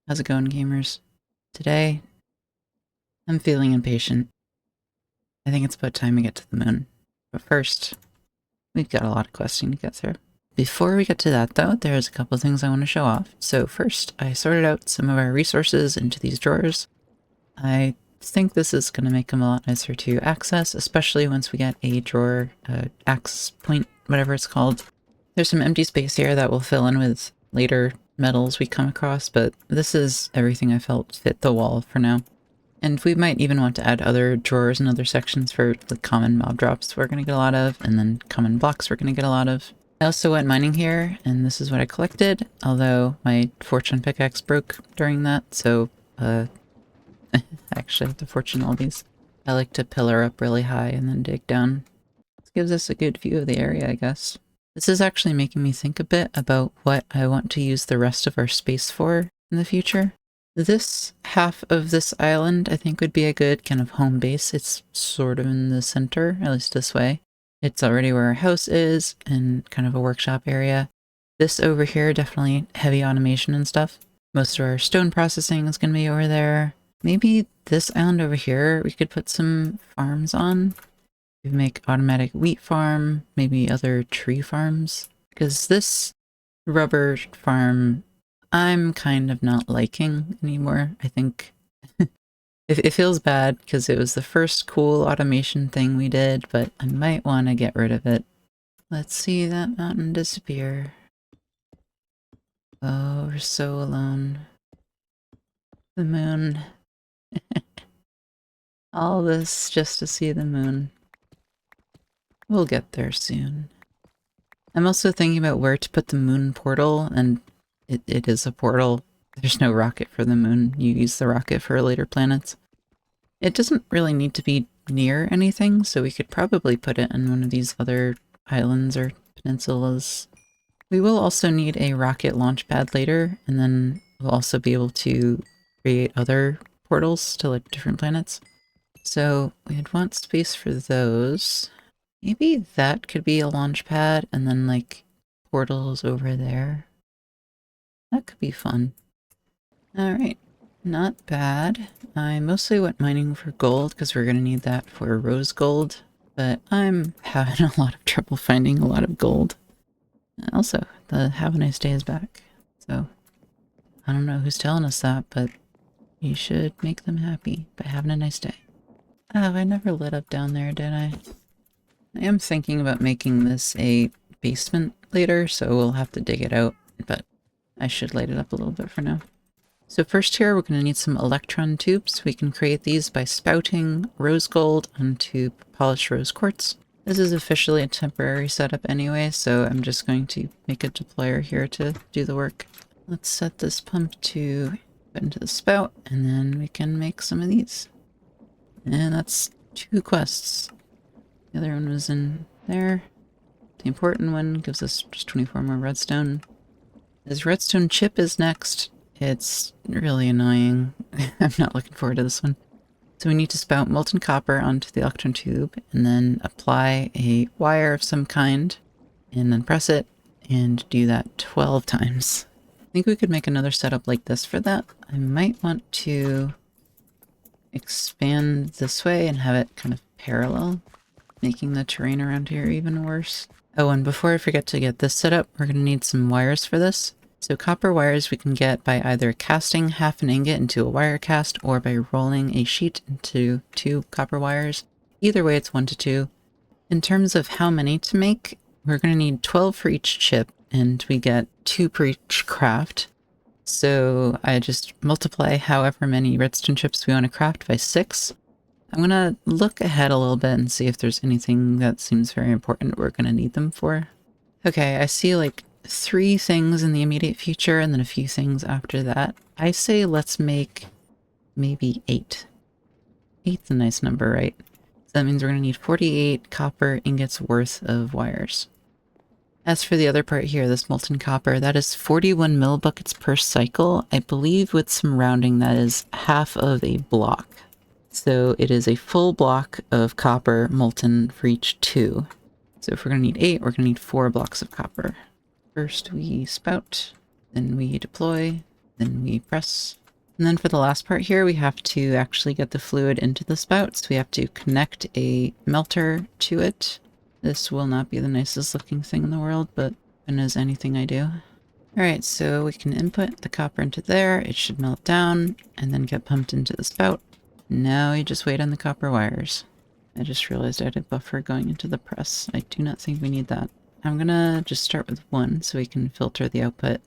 How's it going, gamers? Today, I'm feeling impatient. I think it's about time we get to the moon. But first, we've got a lot of questing to get through. Before we get to that, though, there's a couple of things I want to show off. So first, I sorted out some of our resources into these drawers. I think this is going to make them a lot nicer to access, especially once we get a drawer, access point, whatever it's called. There's some empty space here that we'll fill in with later metals we come across, but this is everything I felt fit the wall for now. And we might even want to add other drawers and other sections for the common mob drops we're going to get a lot of, and then common blocks we're going to get a lot of. I also went mining here, and this is what I collected, although my fortune pickaxe broke during that, so, I actually have to fortune all these. I like to pillar up really high and then dig down. This gives us a good view of the area, I guess. This is actually making me think a bit about what I want to use the rest of our space for in the future. This half of this island, I think, would be a good kind of home base. It's sort of in the center, at least this way. It's already where our house is, and kind of a workshop area. This over here, definitely heavy automation and stuff. Most of our stone processing is going to be over there. Maybe this island over here, we could put some farms on. We make automatic wheat farm, maybe other tree farms. Because this rubber farm, I'm kind of not liking anymore. I think it feels bad because it was the first cool automation thing we did, but I might want to get rid of it. Let's see that mountain disappear. Oh, we're so alone. The moon. All this just to see the moon. We'll get there soon. I'm also thinking about where to put the moon portal, and it is a portal. There's no rocket for the moon. You use the rocket for later planets. It doesn't really need to be near anything, so we could probably put it in one of these other islands or peninsulas. We will also need a rocket launch pad later, and then we'll also be able to create other portals to like different planets. So we'd want space for those. Maybe that could be a launch pad, and then like portals over there. That could be fun. Alright, not bad. I mostly went mining for gold because we're going to need that for rose gold, but I'm having a lot of trouble finding a lot of gold. Also, the have a nice day is back, so I don't know who's telling us that, but you should make them happy by having a nice day. Oh, I never lit up down there, did I? I am thinking about making this a basement later, so we'll have to dig it out, but I should light it up a little bit for now. So first here, we're going to need some electron tubes. We can create these by spouting rose gold onto polished rose quartz. This is officially a temporary setup anyway, so I'm just going to make a deployer here to do the work. Let's set this pump to put into the spout, and then we can make some of these. And that's 2 quests. The other one was in there. The important one gives us just 24 more redstone. This redstone chip is next. It's really annoying. I'm not looking forward to this one. So we need to spout molten copper onto the electron tube and then apply a wire of some kind and then press it and do that 12 times. I think we could make another setup like this for that. I might want to expand this way and have it kind of parallel, making the terrain around here even worse. Oh, and before I forget to get this set up, we're going to need some wires for this. So copper wires we can get by either casting half an ingot into a wire cast or by rolling a sheet into 2 copper wires. Either way, it's 1 to 2. In terms of how many to make, we're going to need 12 for each chip, and we get 2 per each craft. So I just multiply however many redstone chips we want to craft by 6. I'm going to look ahead a little bit and see if there's anything that seems very important we're going to need them for. Okay, I see like 3 things in the immediate future and then a few things after that. I say let's make maybe 8. 8's a nice number, right? So that means we're going to need 48 copper ingots worth of wires. As for the other part here, this molten copper, that is 41 millibuckets per cycle. I believe with some rounding that is half of a block. So it is a full block of copper molten for each 2. So if we're going to need 8, we're going to need 4 blocks of copper. First we spout, then we deploy, Then we press. And then for the last part here, we have to actually get the fluid into the spout. So we have to connect a melter to it. This will not be the nicest looking thing in the world, but it is anything I do. Alright, so we can input the copper into there. It should melt down and then get pumped into the spout. Now we just wait on the copper wires. I just realized I had a buffer going into the press. I do not think we need that. I'm gonna just start with 1 so we can filter the output.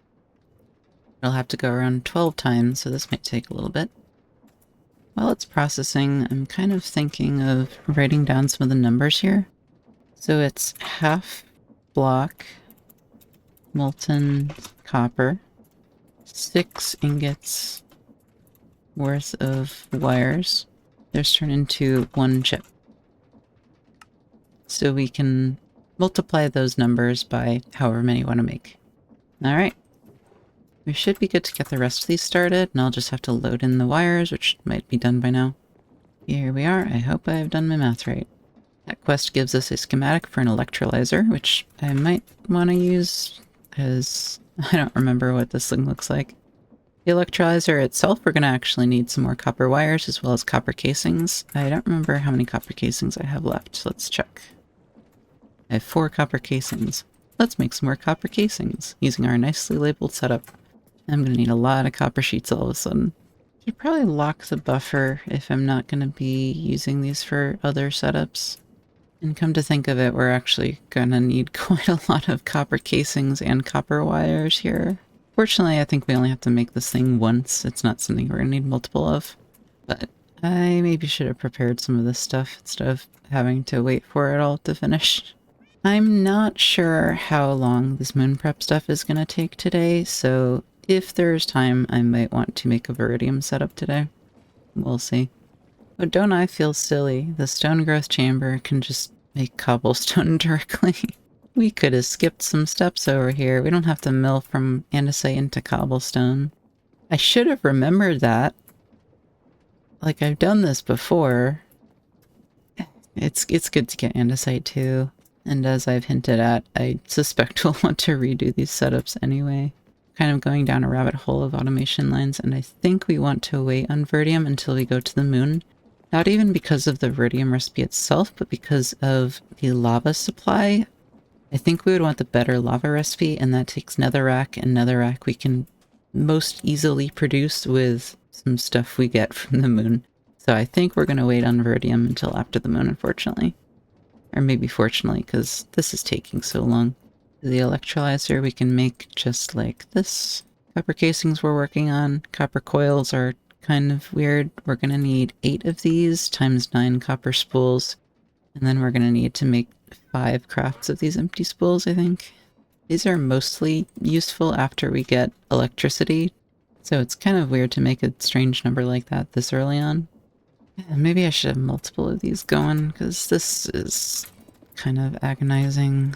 It'll have to go around 12 times, so this might take a little bit. While it's processing, I'm kind of thinking of writing down some of the numbers here. So it's half block molten copper, 6 ingots worth of wires. There's turned into 1 chip. So we can multiply those numbers by however many you want to make. Alright. We should be good to get the rest of these started, and I'll just have to load in the wires, which might be done by now. Here we are. I hope I've done my math right. That quest gives us a schematic for an electrolyzer, which I might want to use, because I don't remember what this thing looks like. The electrolyzer itself, we're going to actually need some more copper wires, as well as copper casings. I don't remember how many copper casings I have left, so let's check. I have 4 copper casings. Let's make some more copper casings, using our nicely labeled setup. I'm going to need a lot of copper sheets all of a sudden. Should probably lock the buffer if I'm not going to be using these for other setups. And come to think of it, we're actually going to need quite a lot of copper casings and copper wires here. Fortunately, I think we only have to make this thing once. It's not something we're going to need multiple of. But I maybe should have prepared some of this stuff instead of having to wait for it all to finish. I'm not sure how long this moon prep stuff is going to take today, so if there's time, I might want to make a Viridium setup today. We'll see. But don't I feel silly? The stone growth chamber can just make cobblestone directly. We could have skipped some steps over here. We don't have to mill from andesite into cobblestone. I should have remembered that. Like, I've done this before. It's good to get andesite too. And as I've hinted at, I suspect we'll want to redo these setups anyway. Kind of going down a rabbit hole of automation lines, and I think we want to wait on Viridium until we go to the moon. Not even because of the Viridium recipe itself, but because of the lava supply. I think we would want the better lava recipe, and that takes netherrack, and netherrack we can most easily produce with some stuff we get from the moon. So I think we're going to wait on Viridium until after the moon, unfortunately. Or maybe fortunately, because this is taking so long. The electrolyzer we can make just like this. Copper casings we're working on. Copper coils are kind of weird. We're going to need 8 of these times 9 copper spools. And then we're going to need to make 5 crafts of these empty spools, I think. These are mostly useful after we get electricity. So it's kind of weird to make a strange number like that this early on. Yeah, maybe I should have multiple of these going, because this is kind of agonizing.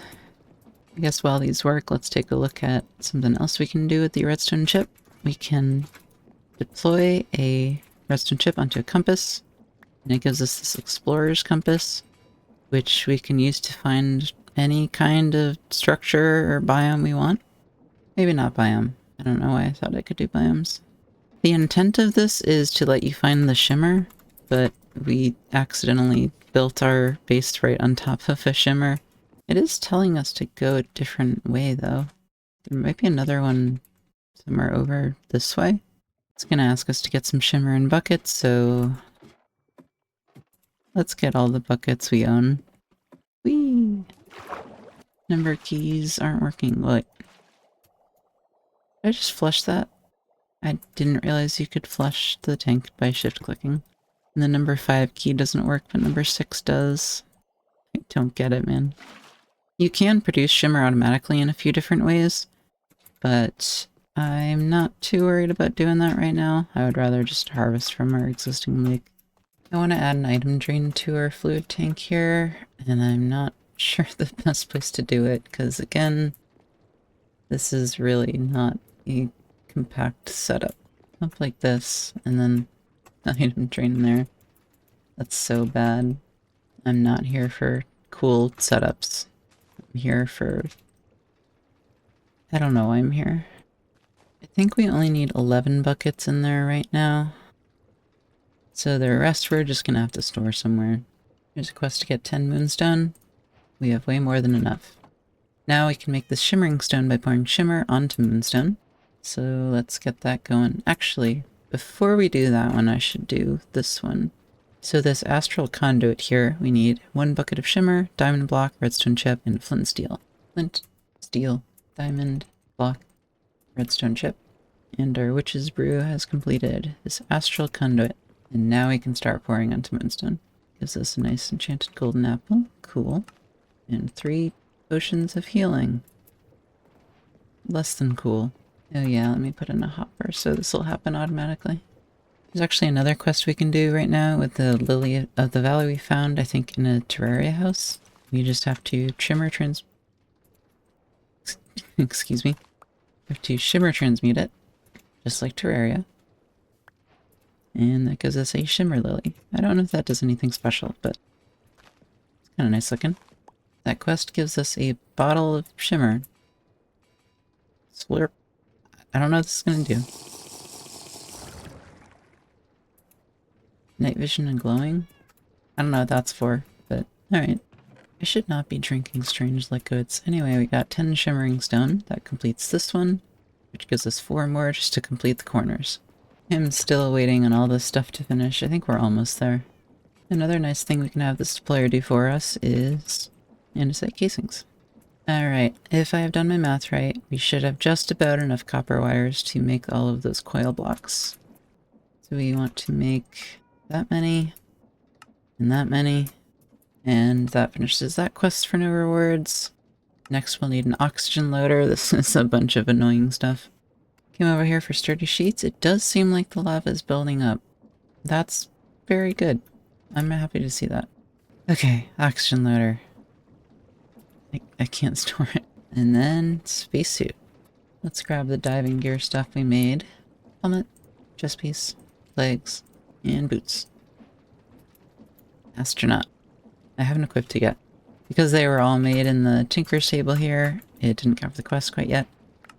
I guess while these work, let's take a look at something else we can do with the redstone chip. We can deploy a redstone chip onto a compass, and it gives us this explorer's compass, which we can use to find any kind of structure or biome we want. Maybe not biome. I don't know why I thought I could do biomes. The intent of this is to let you find the shimmer, but we accidentally built our base right on top of a shimmer. It is telling us to go a different way, though. There might be another one somewhere over this way. It's going to ask us to get some shimmer in buckets, so let's get all the buckets we own. Whee! Number keys aren't working. What? Did I just flush that? I didn't realize you could flush the tank by shift-clicking. And the number 5 key doesn't work, but number 6 does. I don't get it, man. You can produce shimmer automatically in a few different ways, but I'm not too worried about doing that right now. I would rather just harvest from our existing lake. I want to add an item drain to our fluid tank here, and I'm not sure the best place to do it, because again, this is really not a compact setup. Up like this, and then item drain there. That's so bad. I'm not here for cool setups. I'm here for... I don't know why I'm here. I think we only need 11 buckets in there right now. So the rest we're just gonna have to store somewhere. There's a quest to get 10 moonstone. We have way more than enough. Now we can make this shimmering stone by pouring shimmer onto moonstone. So let's get that going. Actually, before we do that one, I should do this one. So this astral conduit here, we need 1 bucket of shimmer, diamond block, redstone chip, and flint steel. Flint, steel, diamond, block, redstone chip. And our witch's brew has completed this astral conduit. And now we can start pouring onto moonstone. Gives us a nice enchanted golden apple. Cool. And 3 potions of healing. Less than cool. Oh yeah, let me put in a hopper so this will happen automatically. There's actually another quest we can do right now with the Lily of the Valley we found, I think, in a Terraria house. We just have to excuse me. We have to shimmer transmute it, just like Terraria. And that gives us a shimmer lily. I don't know if that does anything special, but it's kind of nice looking. That quest gives us a bottle of shimmer. Slurp. I don't know what this is going to do. Night vision and glowing? I don't know what that's for, but alright. I should not be drinking strange liquids. Anyway, we got 10 shimmering stone. That completes this one, which gives us 4 more just to complete the corners. I'm still waiting on all this stuff to finish. I think we're almost there. Another nice thing we can have this deployer do for us is andesite casings. Alright, if I have done my math right, we should have just about enough copper wires to make all of those coil blocks. So we want to make that many, and that finishes that quest for no rewards. Next we'll need an oxygen loader. This is a bunch of annoying stuff. Came over here for sturdy sheets. It does seem like the lava is building up. That's very good. I'm happy to see that. Okay, oxygen loader. I can't store it. And then spacesuit. Let's grab the diving gear stuff we made. Helmet, chest piece, legs, and boots. Astronaut. I haven't equipped it yet. Because they were all made in the Tinker's table here, it didn't cover the quest quite yet.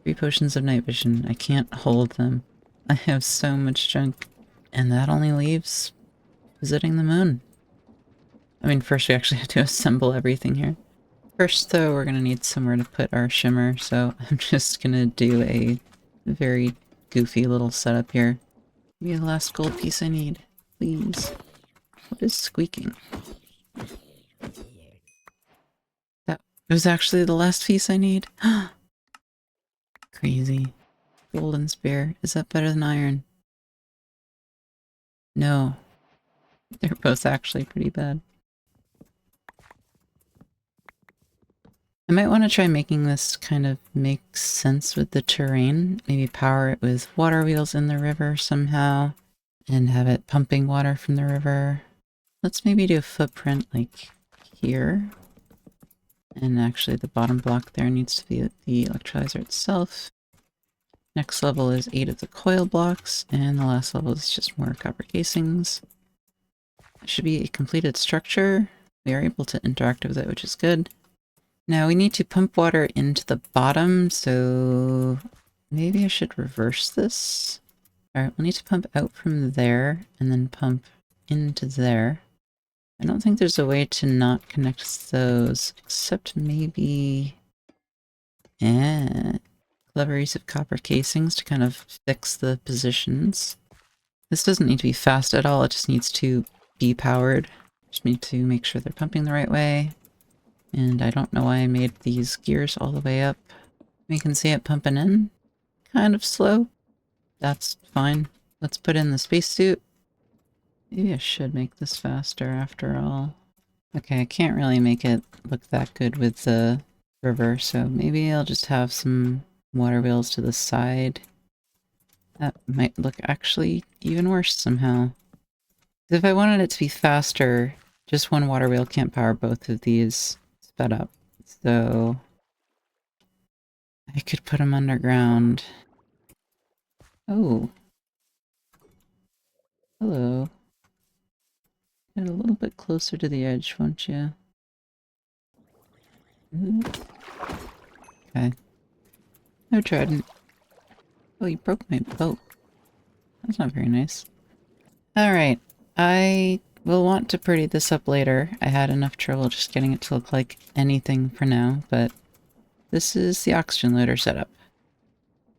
3 potions of night vision. I can't hold them. I have so much junk. And that only leaves visiting the moon. I mean, first we actually have to assemble everything here. First, though, we're gonna need somewhere to put our shimmer, so I'm just gonna do a very goofy little setup here. Give me the last gold piece I need, please. What is squeaking? That was actually the last piece I need. Crazy. Golden spear. Is that better than iron? No. They're both actually pretty bad. I might want to try making this kind of make sense with the terrain. Maybe power it with water wheels in the river somehow. And have it pumping water from the river. Let's maybe do a footprint like here. And actually the bottom block there needs to be the electrolyzer itself. Next level is 8 of the coil blocks, and the last level is just more copper casings. It should be a completed structure. We are able to interact with it, which is good. Now we need to pump water into the bottom, so maybe I should reverse this. Alright, we'll need to pump out from there, and then pump into there. I don't think there's a way to not connect those, except maybe... clever use of copper casings to kind of fix the positions. This doesn't need to be fast at all, it just needs to be powered. Just need to make sure they're pumping the right way. And I don't know why I made these gears all the way up. We can see it pumping in. Kind of slow. That's fine. Let's put in the spacesuit. Maybe I should make this faster after all. Okay, I can't really make it look that good with the river, so maybe I'll just have some water wheels to the side. That might look actually even worse somehow. If I wanted it to be faster, just one water wheel can't power both of these sped up. So I could put them underground. Oh. Hello. Get a little bit closer to the edge, won't you? Okay. No trident. Oh, you broke my boat. That's not very nice. Alright, I will want to pretty this up later. I had enough trouble just getting it to look like anything for now, but this is the oxygen loader setup.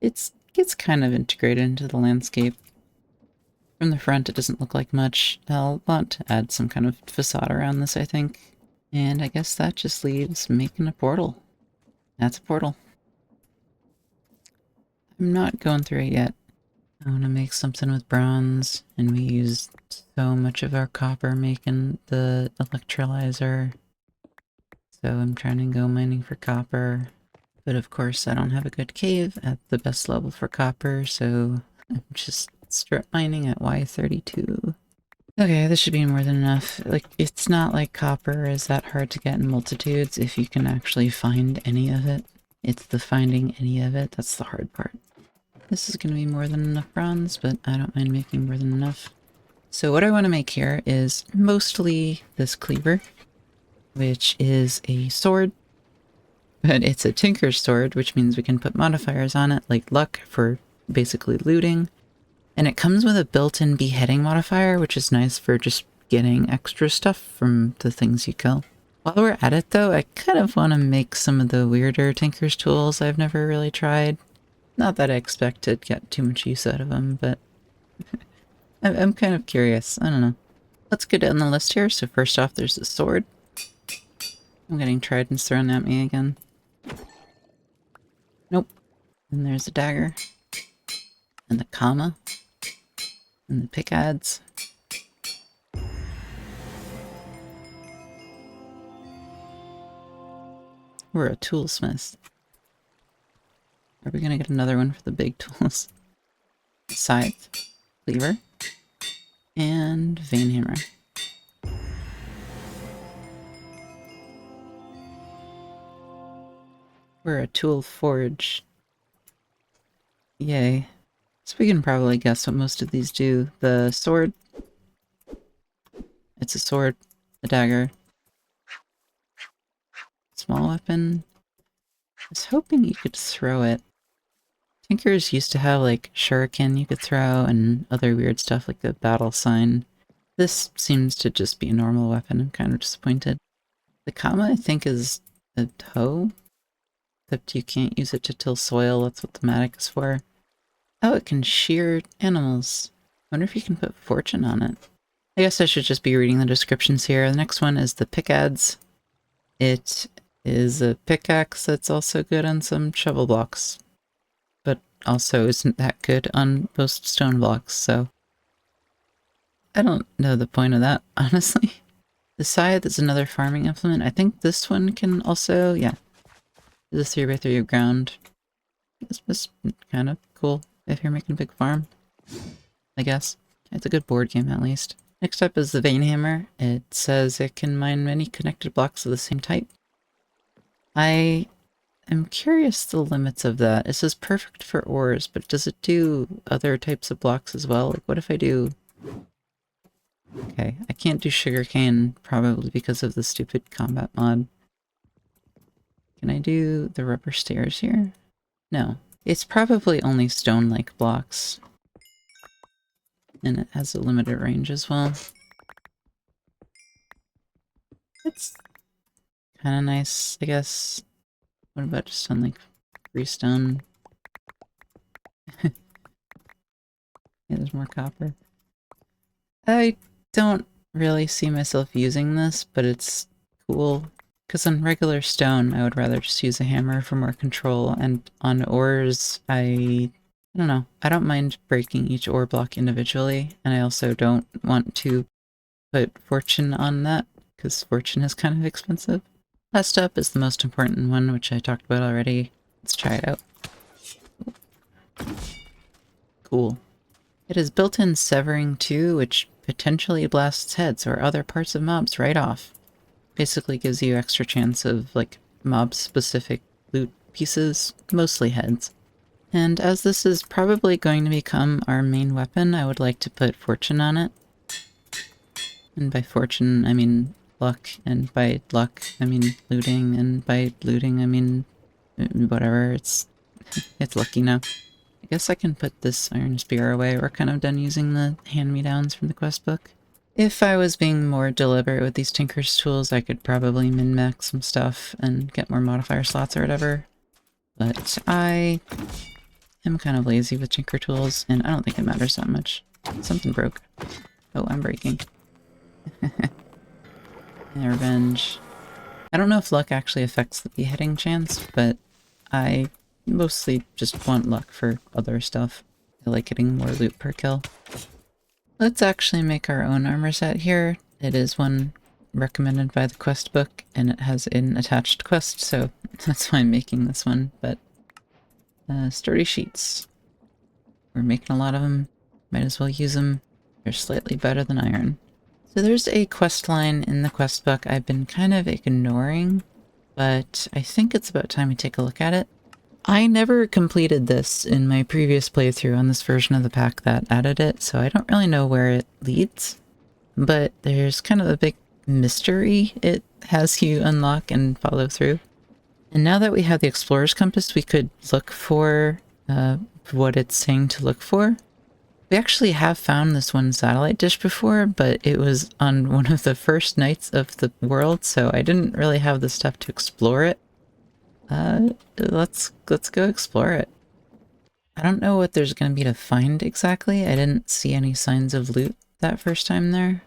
It gets kind of integrated into the landscape. From the front, it doesn't look like much. I'll want to add some kind of facade around this, I think. And I guess that just leaves making a portal. That's a portal. I'm not going through it yet. I want to make something with bronze, and we used so much of our copper making the electrolyzer. So I'm trying to go mining for copper. But of course I don't have a good cave at the best level for copper, so I'm just strip mining at Y32. Okay, this should be more than enough. Like, it's not like copper is that hard to get in multitudes if you can actually find any of it. It's the finding any of it that's the hard part. This is going to be more than enough bronze, but I don't mind making more than enough. So what I want to make here is mostly this cleaver, which is a sword, but it's a tinker's sword, which means we can put modifiers on it, like luck for basically looting. And it comes with a built-in beheading modifier, which is nice for just getting extra stuff from the things you kill. While we're at it though, I kind of want to make some of the weirder tinker's tools I've never really tried. Not that I expect to get too much use out of them, but I'm kind of curious. I don't know. Let's get down the list here. So first off, there's the sword. I'm getting tridents thrown at me again. Nope. And there's a dagger. And the comma. And the pickads. We're a toolsmith. Are we gonna get another one for the big tools? Scythe. Cleaver. And vein hammer. We're a tool forge. Yay. So we can probably guess what most of these do. The sword. It's a sword. A dagger. Small weapon. I was hoping you could throw it. Tinkers used to have like shuriken you could throw and other weird stuff like the battle sign. This seems to just be a normal weapon. I'm kind of disappointed. The comma I think is a hoe. Except you can't use it to till soil. That's what the magmatic is for. Oh, it can shear animals. I wonder if you can put fortune on it. I guess I should just be reading the descriptions here. The next one is the pickads. It is a pickaxe that's also good on some shovel blocks, but also isn't that good on most stone blocks, so I don't know the point of that, honestly. The scythe is another farming implement. I think this one can also, yeah, it's a 3x3 of ground. It's kind of cool if you're making a big farm, I guess. It's a good board game, at least. Next up is the vein hammer. It says it can mine many connected blocks of the same type. I am curious the limits of that. It says perfect for ores, but does it do other types of blocks as well? Like, what if I do... Okay, I can't do sugarcane, probably because of the stupid combat mod. Can I do the rubber stairs here? No. It's probably only stone-like blocks. And it has a limited range as well. It's kind of nice, I guess. What about just on, like, freestone? Yeah, there's more copper. I don't really see myself using this, but it's cool. Because on regular stone, I would rather just use a hammer for more control, and on ores, I don't know. I don't mind breaking each ore block individually, and I also don't want to put fortune on that, because fortune is kind of expensive. Last up is the most important one, which I talked about already. Let's try it out. Cool. It has built-in severing too, which potentially blasts heads or other parts of mobs right off. Basically gives you extra chance of, like, mob-specific loot pieces, mostly heads. And as this is probably going to become our main weapon, I would like to put fortune on it. And by fortune, I mean luck, and by luck, I mean looting, and by looting, I mean whatever, it's lucky now. I guess I can put this iron spear away. We're kind of done using the hand-me-downs from the quest book. If I was being more deliberate with these Tinker's tools, I could probably min-max some stuff and get more modifier slots or whatever. But I am kind of lazy with Tinker tools, and I don't think it matters that much. Something broke. Oh, I'm breaking. Revenge. I don't know if luck actually affects the beheading chance, but I mostly just want luck for other stuff. I like getting more loot per kill. Let's actually make our own armor set here. It is one recommended by the quest book, and it has an attached quest, so that's why I'm making this one. But sturdy sheets. We're making a lot of them. Might as well use them. They're slightly better than iron. So there's a quest line in the quest book I've been kind of ignoring, but I think it's about time we take a look at it. I never completed this in my previous playthrough on this version of the pack that added it, so I don't really know where it leads. But there's kind of a big mystery it has you unlock and follow through. And now that we have the Explorer's Compass, we could look for what it's saying to look for. We actually have found this one satellite dish before, but it was on one of the first nights of the world, so I didn't really have the stuff to explore it. Let's go explore it. I don't know what there's going to be to find exactly. I didn't see any signs of loot that first time there.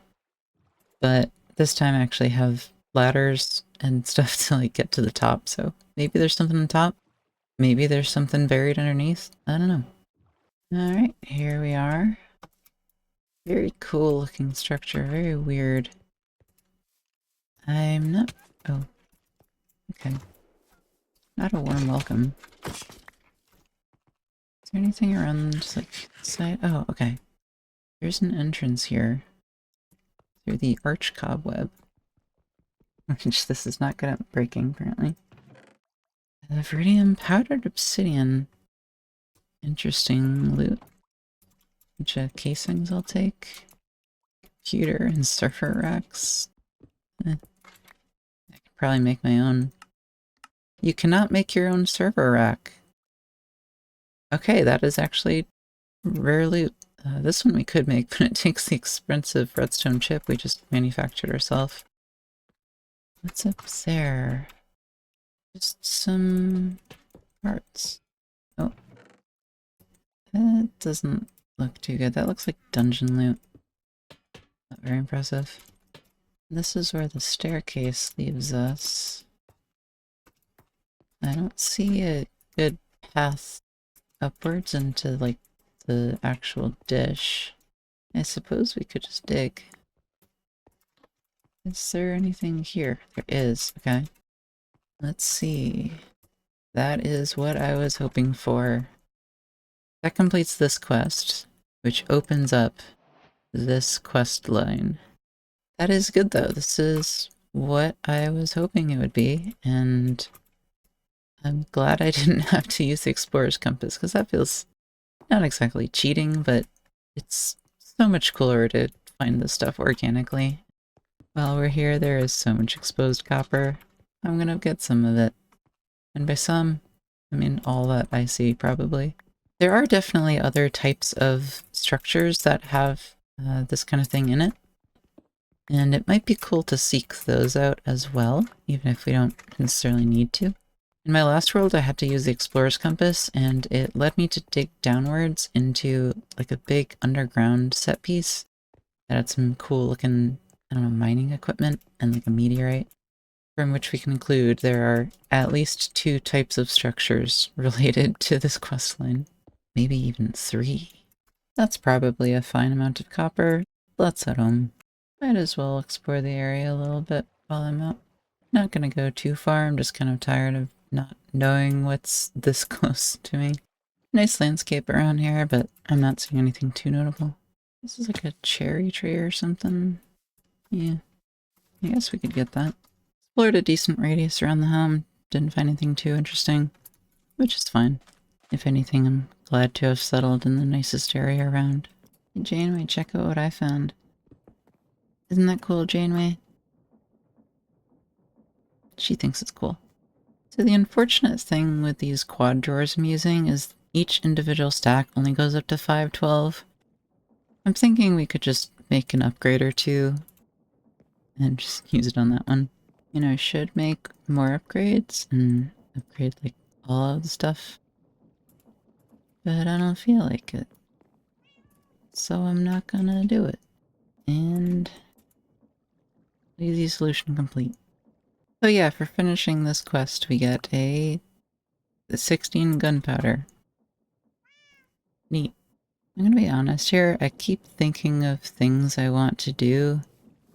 But this time I actually have ladders and stuff to like get to the top, so maybe there's something on top. Maybe there's something buried underneath. I don't know. Alright, here we are. Very cool looking structure, very weird. I'm not... oh. Okay. Not a warm welcome. Is there anything around just like the side? Oh, okay. There's an entrance here. Through the arch cobweb. Which this is not good at breaking, apparently. Viridium powdered obsidian. Interesting loot. Bunch of casings I'll take. Computer and surfer racks. I could probably make my own. You cannot make your own server rack. Okay, that is actually rare loot. This one we could make, but it takes the expensive redstone chip we just manufactured ourselves. What's up there? Just some parts. Oh. That doesn't look too good. That looks like dungeon loot. Not very impressive. This is where the staircase leaves us. I don't see a good path upwards into, like, the actual dish. I suppose we could just dig. Is there anything here? There is. Okay. Let's see. That is what I was hoping for. That completes this quest, which opens up this quest line. That is good, though. This is what I was hoping it would be, and I'm glad I didn't have to use the Explorer's Compass, because that feels not exactly cheating, but it's so much cooler to find this stuff organically. While we're here, there is so much exposed copper. I'm gonna get some of it. And by some, I mean all that I see, probably. There are definitely other types of structures that have this kind of thing in it. And it might be cool to seek those out as well, even if we don't necessarily need to. In my last world, I had to use the Explorer's Compass, and it led me to dig downwards into like a big underground set piece that had some cool looking, I don't know, mining equipment and like a meteorite, from which we conclude there are at least 2 types of structures related to this questline. Maybe even 3. That's probably a fine amount of copper. Let's head home. Might as well explore the area a little bit while I'm out. Not gonna go too far, I'm just kind of tired of not knowing what's this close to me. Nice landscape around here, but I'm not seeing anything too notable. This is like a cherry tree or something. Yeah, I guess we could get that. Explored a decent radius around the home, didn't find anything too interesting, which is fine. If anything, I'm glad to have settled in the nicest area around. Hey Janeway, check out what I found. Isn't that cool, Janeway? She thinks it's cool. So the unfortunate thing with these quad drawers I'm using is Each individual stack only goes up to 512. I'm thinking we could just make an upgrade or two and just use it on that one. You know, I should make more upgrades and upgrade like all of the stuff, but I don't feel like it. So I'm not gonna do it. And easy solution complete. So yeah, for finishing this quest, we get a 16 gunpowder. Neat. I'm gonna be honest here, I keep thinking of things I want to do,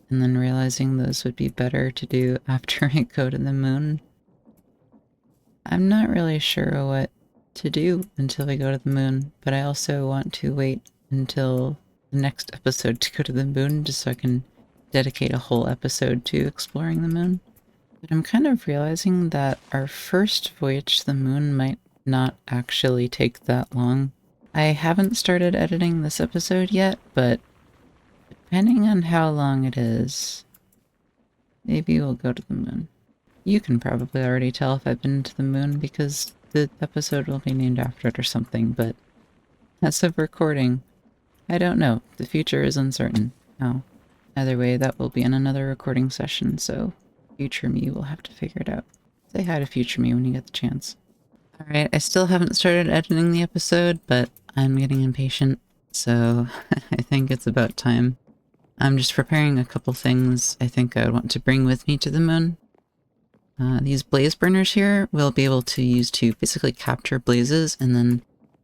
and then realizing those would be better to do after I go to the moon. I'm not really sure what to do until I go to the moon, but I also want to wait until the next episode to go to the moon, just so I can dedicate a whole episode to exploring the moon. But I'm kind of realizing that our first voyage to the moon might not actually take that long. I haven't started editing this episode yet, but depending on how long it is, maybe we'll go to the moon. You can probably already tell if I've been to the moon because the episode will be named after it or something, but as of recording, I don't know. The future is uncertain. No. Either way, that will be in another recording session, so future me will have to figure it out. Say hi to future me when you get the chance. Alright, I still haven't started editing the episode, but I'm getting impatient, so I think it's about time. I'm just preparing a couple things I think I would want to bring with me to the moon. These blaze burners here we'll be able to use to basically capture blazes, and then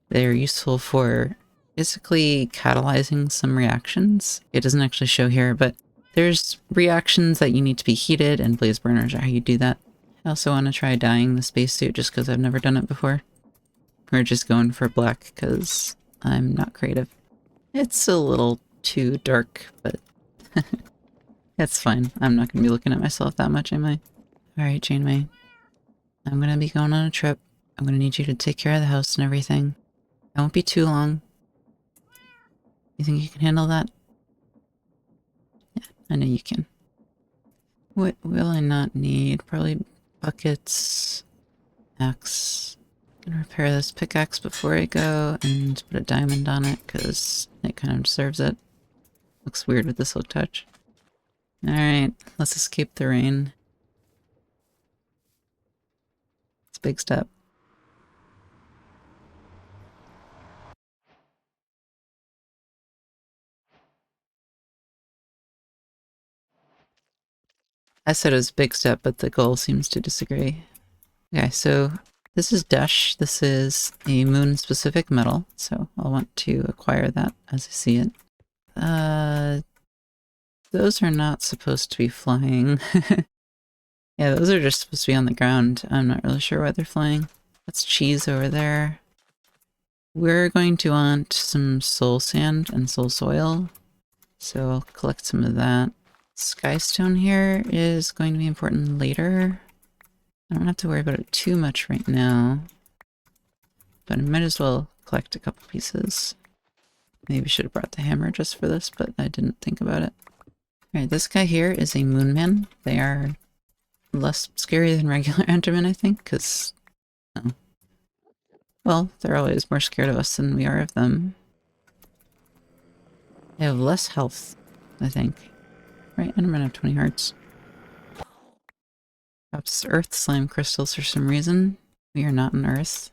they're useful for basically catalyzing some reactions. It doesn't actually show here, but there's reactions that you need to be heated, and blaze burners are how you do that. I also want to try dyeing the spacesuit just because I've never done it before. We're just going for black because I'm not creative. It's a little too dark, but it's fine. I'm not going to be looking at myself that much, am I? Alright, Janeway. I'm going to be going on a trip. I'm going to need you to take care of the house and everything. It won't be too long. You think you can handle that? Yeah, I know you can. What will I not need? Probably buckets, axe. I'm gonna repair this pickaxe before I go and put a diamond on it because it kind of deserves it. Looks weird with the silk touch. Alright, let's escape the rain. It's a big step. I said it was a big step, but the goal seems to disagree. Okay, so this is Dash. This is a moon-specific metal, so I'll want to acquire that as I see it. Those are not supposed to be flying. Yeah, those are just supposed to be on the ground. I'm not really sure why they're flying. That's cheese over there. We're going to want some soul sand and soul soil, so I'll collect some of that. Skystone here is going to be important later. I don't have to worry about it too much right now, but I might as well collect a couple pieces. Maybe should have brought the hammer just for this, but I didn't think about it. Alright, this guy here is a moonman. They are less scary than regular endermen, I think, because... Oh. Well, they're always more scared of us than we are of them. They have less health, I think. Right, endermen have 20 hearts. Perhaps earth slime crystals for some reason. We are not in earth.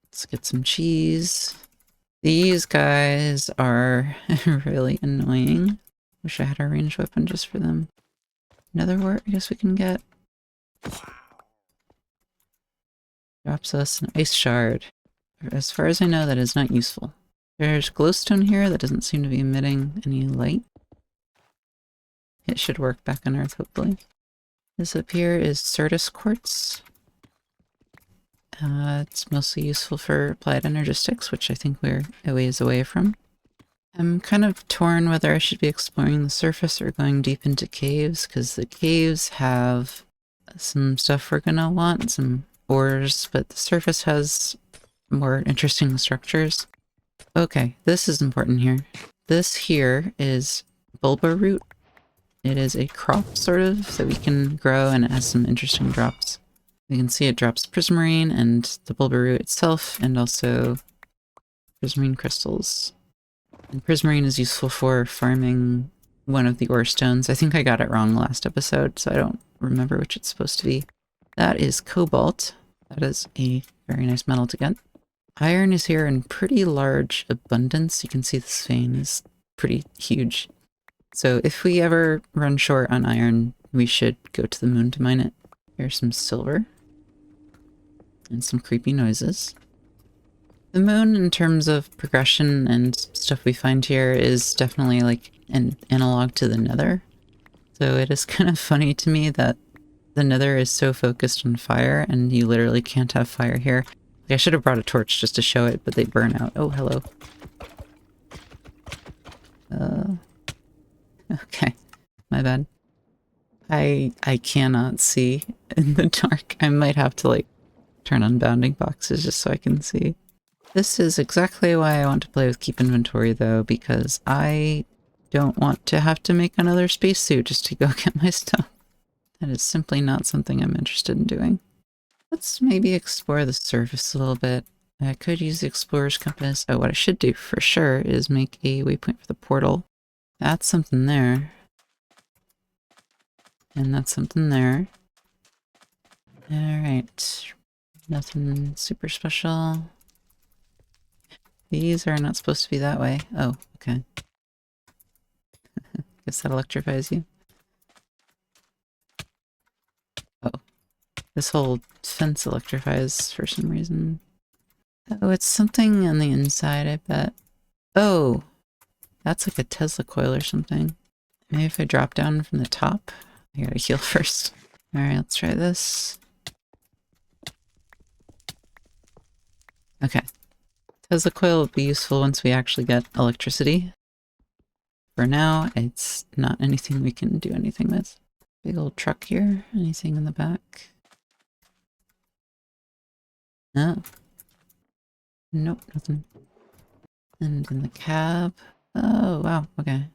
Let's get some cheese. These guys are really annoying. Wish I had a ranged weapon just for them. Another wart I guess we can get. Drops us an ice shard. As far as I know, that is not useful. There's glowstone here that doesn't seem to be emitting any light. It should work back on Earth, hopefully. This up here is Certus quartz. It's mostly useful for applied energistics, which I think we're a ways away from. I'm kind of torn whether I should be exploring the surface or going deep into caves, because the caves have some stuff we're gonna want, some ores, but the surface has more interesting structures. Okay, this is important here. This here is bulba root. It is a crop, sort of, that we can grow, and it has some interesting drops. You can see it drops prismarine and the bulbaroo itself, and also prismarine crystals. And prismarine is useful for farming one of the ore stones. I think I got it wrong last episode, so I don't remember which it's supposed to be. That is cobalt. That is a very nice metal to get. Iron is here in pretty large abundance. You can see this vein is pretty huge. So if we ever run short on iron, we should go to the moon to mine it. Here's some silver. And some creepy noises. The moon, in terms of progression and stuff we find here, is definitely like an analog to the nether. So it is kind of funny to me that the nether is so focused on fire and you literally can't have fire here. Like, I should have brought a torch just to show it, but they burn out. Oh, hello. Okay. My bad. I cannot see in the dark. I might have to like turn on bounding boxes just so I can see. This is exactly why I want to play with keep inventory though, because I don't want to have to make another spacesuit just to go get my stuff. That is simply not something I'm interested in doing. Let's maybe explore the surface a little bit. I could use the explorer's compass. Oh, what I should do for sure is make a waypoint for the portal. That's something there. And that's something there. Alright. Nothing super special. These are not supposed to be that way. Oh, okay. Guess that electrifies you. Oh. This whole fence electrifies for some reason. Oh, it's something on the inside, I bet. Oh! That's like a Tesla coil or something. Maybe if I drop down from the top? I gotta heal first. Alright, let's try this. Okay. Tesla coil will be useful once we actually get electricity. For now, it's not anything we can do anything with. Big old truck here. Anything in the back? No. Nope, nothing. And in the cab. Oh, wow, okay.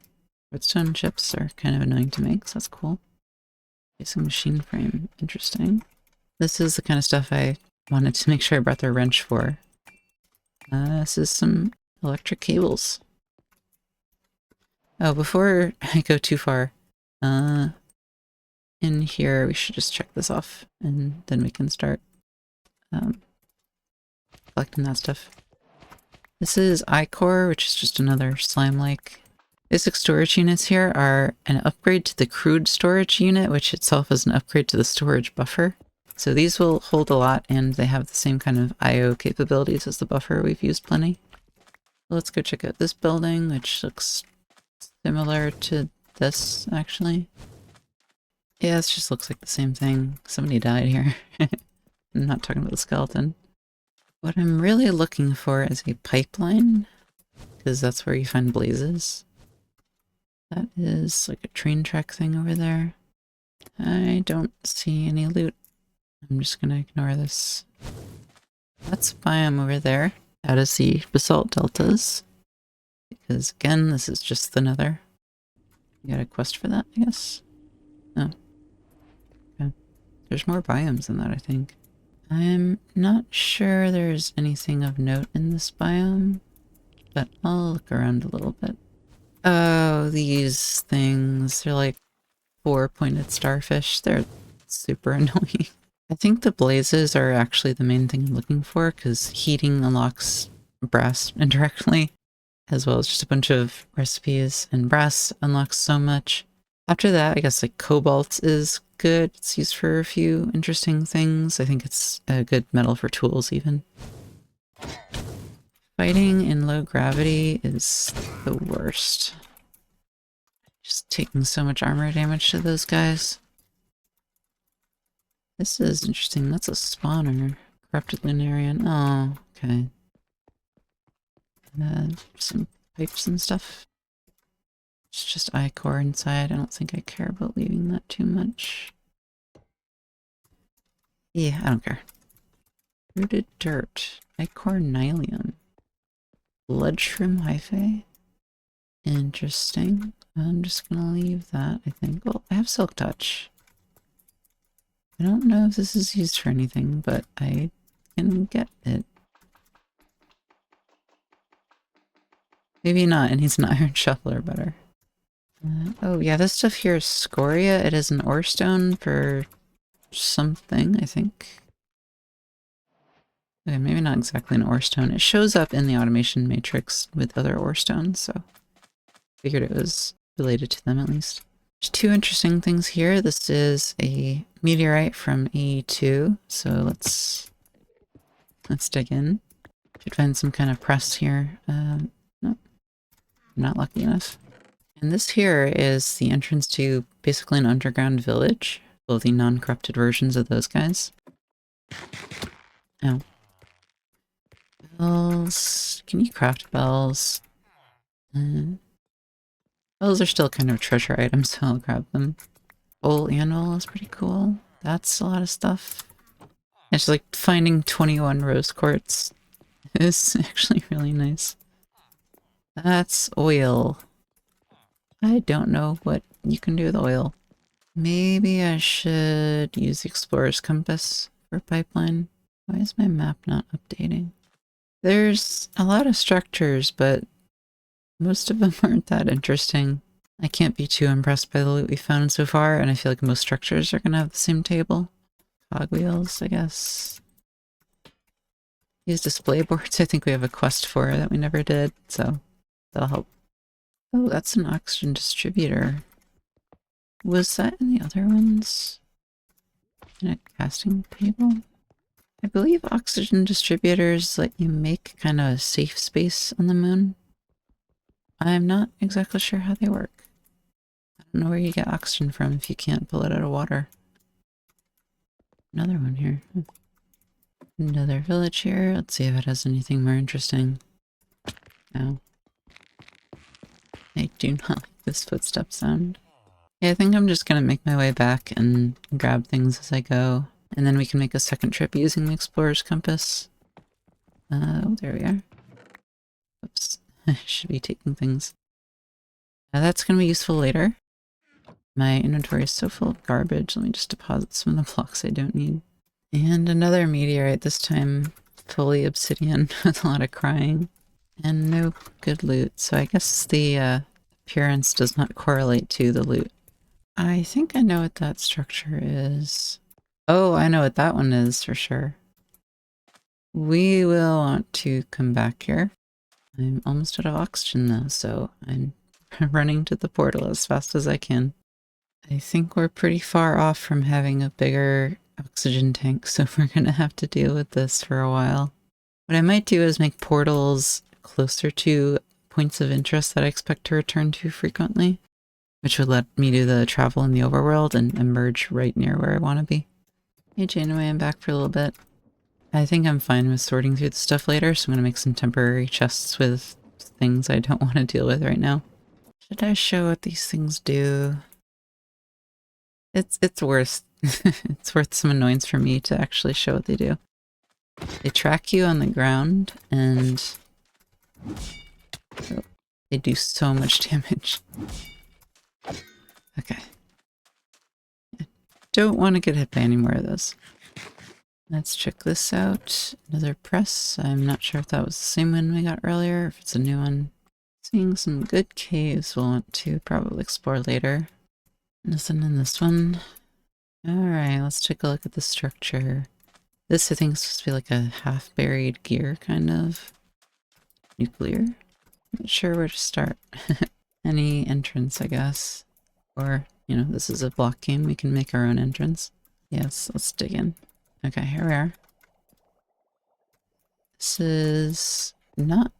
Redstone chips are kind of annoying to make, so that's cool. Some machine frame. Interesting. This is the kind of stuff I wanted to make sure I brought the wrench for. This is some electric cables. Oh, before I go too far, in here we should just check this off, and then we can start collecting that stuff. This is iCore, which is just another slime-like. Basic storage units here are an upgrade to the crude storage unit, which itself is an upgrade to the storage buffer. So these will hold a lot, and they have the same kind of I/O capabilities as the buffer we've used plenty. Let's go check out this building, which looks similar to this, actually. Yeah, this just looks like the same thing. Somebody died here. I'm not talking about the skeleton. What I'm really looking for is a pipeline, because that's where you find blazes. That is like a train track thing over there. I don't see any loot. I'm just gonna ignore this. That's a biome over there. That is the basalt deltas. Because again, this is just the nether. You got a quest for that, I guess? No. Okay. There's more biomes than that, I think. I'm not sure there's anything of note in this biome, but I'll look around a little bit. Oh, these things. They're like four-pointed starfish. They're super annoying. I think the blazes are actually the main thing I'm looking for, because heating unlocks brass indirectly, as well as just a bunch of recipes, and brass unlocks so much. After that, I guess like cobalt is good. It's used for a few interesting things. I think it's a good metal for tools even. Fighting in low gravity is the worst. Just taking so much armor damage to those guys. This is interesting. That's a spawner. Corrupted Lunarian. Oh, okay. Some pipes and stuff. It's just iCore inside. I don't think I care about leaving that too much. Yeah, I don't care. Rooted dirt. iCore Nylium. Blood shroom hyphae. Interesting. I'm just gonna leave that, I think. Well, I have silk touch. I don't know if this is used for anything, but I can get it. Maybe not, and he's an iron shoveler better. Oh yeah, this stuff here is scoria. It is an ore stone for something, I think. Okay, maybe not exactly an ore stone. It shows up in the automation matrix with other ore stones, so figured it was related to them at least. There's two interesting things here. This is a meteorite from E2, so let's dig in. Should find some kind of press here. No, not lucky enough. And this here is the entrance to basically an underground village, full of the non-corrupted versions of those guys. Oh. Bells. Can you craft bells? Bells are still kind of treasure items, so I'll grab them. Old anvil is pretty cool. That's a lot of stuff. It's like finding 21 rose quartz is actually really nice. That's oil. I don't know what you can do with oil. Maybe I should use the explorer's compass for pipeline. Why is my map not updating? There's a lot of structures, but most of them aren't that interesting. I can't be too impressed by the loot we found so far, and I feel like most structures are gonna have the same table. Cogwheels, I guess. These display boards I think we have a quest for that we never did, so that'll help. Oh, that's an oxygen distributor. Was that in the other ones? In a casting table? I believe oxygen distributors let you make kind of a safe space on the moon. I'm not exactly sure how they work. I don't know where you get oxygen from if you can't pull it out of water. Another one here. Another village here. Let's see if it has anything more interesting. No. I do not like this footstep sound. Yeah, I think I'm just gonna make my way back and grab things as I go. And then we can make a second trip using the explorer's compass. Oh, there we are. Oops. I should be taking things. That's gonna be useful later. My inventory is so full of garbage. Let me just deposit some of the blocks I don't need. And another meteorite, this time fully obsidian with a lot of crying. And no good loot, so I guess the appearance does not correlate to the loot. I think I know what that structure is. Oh, I know what that one is for sure. We will want to come back here. I'm almost out of oxygen though, so I'm running to the portal as fast as I can. I think we're pretty far off from having a bigger oxygen tank, so we're gonna have to deal with this for a while. What I might do is make portals closer to points of interest that I expect to return to frequently, which would let me do the travel in the overworld and emerge right near where I want to be. Hey Janeway, I'm back for a little bit. I think I'm fine with sorting through the stuff later, so I'm going to make some temporary chests with things I don't want to deal with right now. Should I show what these things do? It's worth it's worth some annoyance for me to actually show what they do. They track you on the ground and they do so much damage. Okay. I don't want to get hit by any more of those. Let's check this out. Another press. I'm not sure if that was the same one we got earlier, if it's a new one. Seeing some good caves we'll want to probably explore later. Nothing in this one. Alright, let's take a look at the structure. This I think is supposed to be like a half-buried gear, kind of. Nuclear? Not sure where to start. Any entrance, I guess. Or, you know, this is a block game, we can make our own entrance. Yes, let's dig in. Okay, here we are. This is not